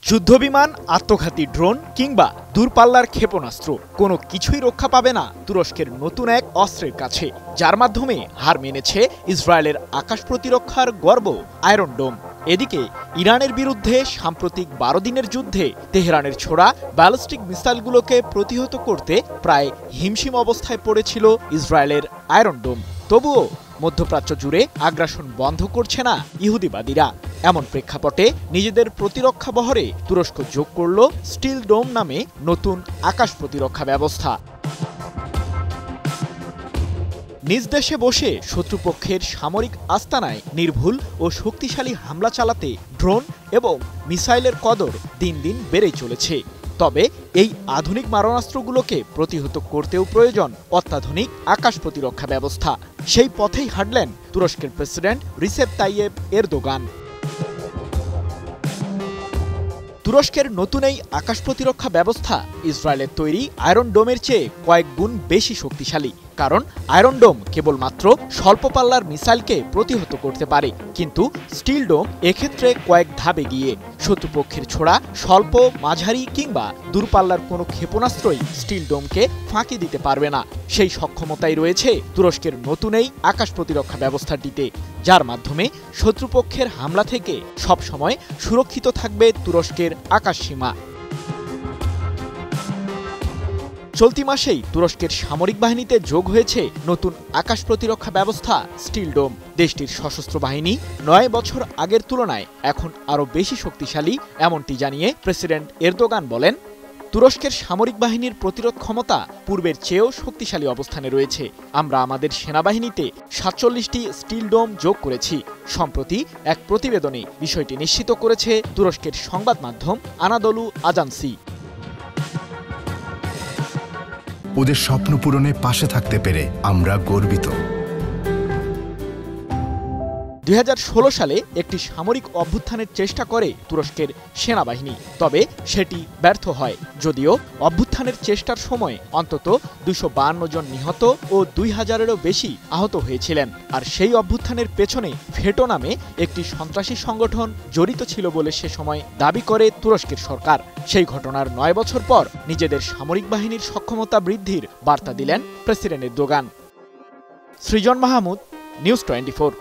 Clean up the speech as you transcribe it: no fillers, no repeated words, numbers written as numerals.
যুদ্ধবিমান, আত্মঘাতী ড্রোন কিংবা দূরপাল্লার ক্ষেপণাস্ত্র কোনো কিছুই রক্ষা পাবে না তুরস্কের নতুন এক অস্ত্রের কাছে, যার মাধ্যমে হার মেনেছে ইসরায়েলের আকাশ প্রতিরক্ষার গর্ব আয়রন ডোম। এদিকে ইরানের বিরুদ্ধে সাম্প্রতিক ১২ দিনের যুদ্ধে তেহরানের ছোড়া ব্যালিস্টিক মিসাইলগুলোকে প্রতিহত করতে প্রায় হিমশিম অবস্থায় পড়েছিল ইসরায়েলের আয়রন ডোম। তবুও মধ্যপ্রাচ্য জুড়ে আগ্রাসন বন্ধ করছে না ইহুদিবাদীরা। এমন প্রেক্ষাপটে নিজেদের প্রতিরক্ষা বহরে তুরস্ক যোগ করল স্টিল ডোম নামে নতুন আকাশ প্রতিরক্ষা ব্যবস্থা। নিজ দেশে বসে শত্রুপক্ষের সামরিক আস্তানায় নির্ভুল ও শক্তিশালী হামলা চালাতে ড্রোন এবং মিসাইলের কদর দিন দিন বেড়েই চলেছে। তবে এই আধুনিক মারণাস্ত্রগুলোকে প্রতিহত করতেও প্রয়োজন অত্যাধুনিক আকাশ প্রতিরক্ষা ব্যবস্থা। সেই পথেই হাঁটলেন তুরস্কের প্রেসিডেন্ট রিসেপ তাইয়েপ এরদোগান। তুরস্কের নতুন এই আকাশ প্রতিরক্ষা ব্যবস্থা ইসরায়েলের তৈরি আয়রন ডোমের চেয়ে কয়েক গুণ বেশি শক্তিশালী। কারণ আয়রন ডোম কেবলমাত্র স্বল্প পাল্লার মিসাইলকে প্রতিহত করতে পারে, কিন্তু স্টিল ডোম এক্ষেত্রে কয়েক ধাপে গিয়ে শত্রুপক্ষের ছোড়া স্বল্প, মাঝারি কিংবা দূরপাল্লার কোনো ক্ষেপণাস্ত্রই স্টিল ডোমকে ফাঁকি দিতে পারবে না। সেই সক্ষমতাই রয়েছে তুরস্কের নতুন এই আকাশ প্রতিরক্ষা ব্যবস্থাটিতে, যার মাধ্যমে শত্রুপক্ষের হামলা থেকে সবসময় সুরক্ষিত থাকবে তুরস্কের আকাশ সীমা। চলতি মাসেই তুরস্কের সামরিক বাহিনীতে যোগ হয়েছে নতুন আকাশ প্রতিরক্ষা ব্যবস্থা স্টিল ডোম। দেশটির সশস্ত্র বাহিনী ৯ বছর আগের তুলনায় এখন আরও বেশি শক্তিশালী, এমনটি জানিয়ে প্রেসিডেন্ট এরদোগান বলেন, তুরস্কের সামরিক বাহিনীর প্রতিরোধ ক্ষমতা পূর্বের চেয়েও শক্তিশালী অবস্থানে রয়েছে। আমরা আমাদের সেনাবাহিনীতে ৪৭টি স্টিল ডোম যোগ করেছি। সম্প্রতি এক প্রতিবেদনে বিষয়টি নিশ্চিত করেছে তুরস্কের সংবাদ মাধ্যম আনাদলু আজান্সি। ওদের স্বপ্ন পূরণে পাশে থাকতে পেরে আমরা গর্বিত। ২০১৬ সালে একটি সামরিক অভ্যুত্থানের চেষ্টা করে তুরস্কের সেনাবাহিনী, তবে সেটি ব্যর্থ হয়। যদিও অভ্যুত্থানের চেষ্টার সময় অন্তত ২৫২ জন নিহত ও ২,০০০-এরও বেশি আহত হয়েছিলেন। আর সেই অভ্যুত্থানের পেছনে ফেটো নামে একটি সন্ত্রাসী সংগঠন জড়িত ছিল বলে সে সময় দাবি করে তুরস্কের সরকার। সেই ঘটনার ৯ বছর পর নিজেদের সামরিক বাহিনীর সক্ষমতা বৃদ্ধির বার্তা দিলেন প্রেসিডেন্ট এরদোগান। সৃজন মাহমুদ, নিউজ 24।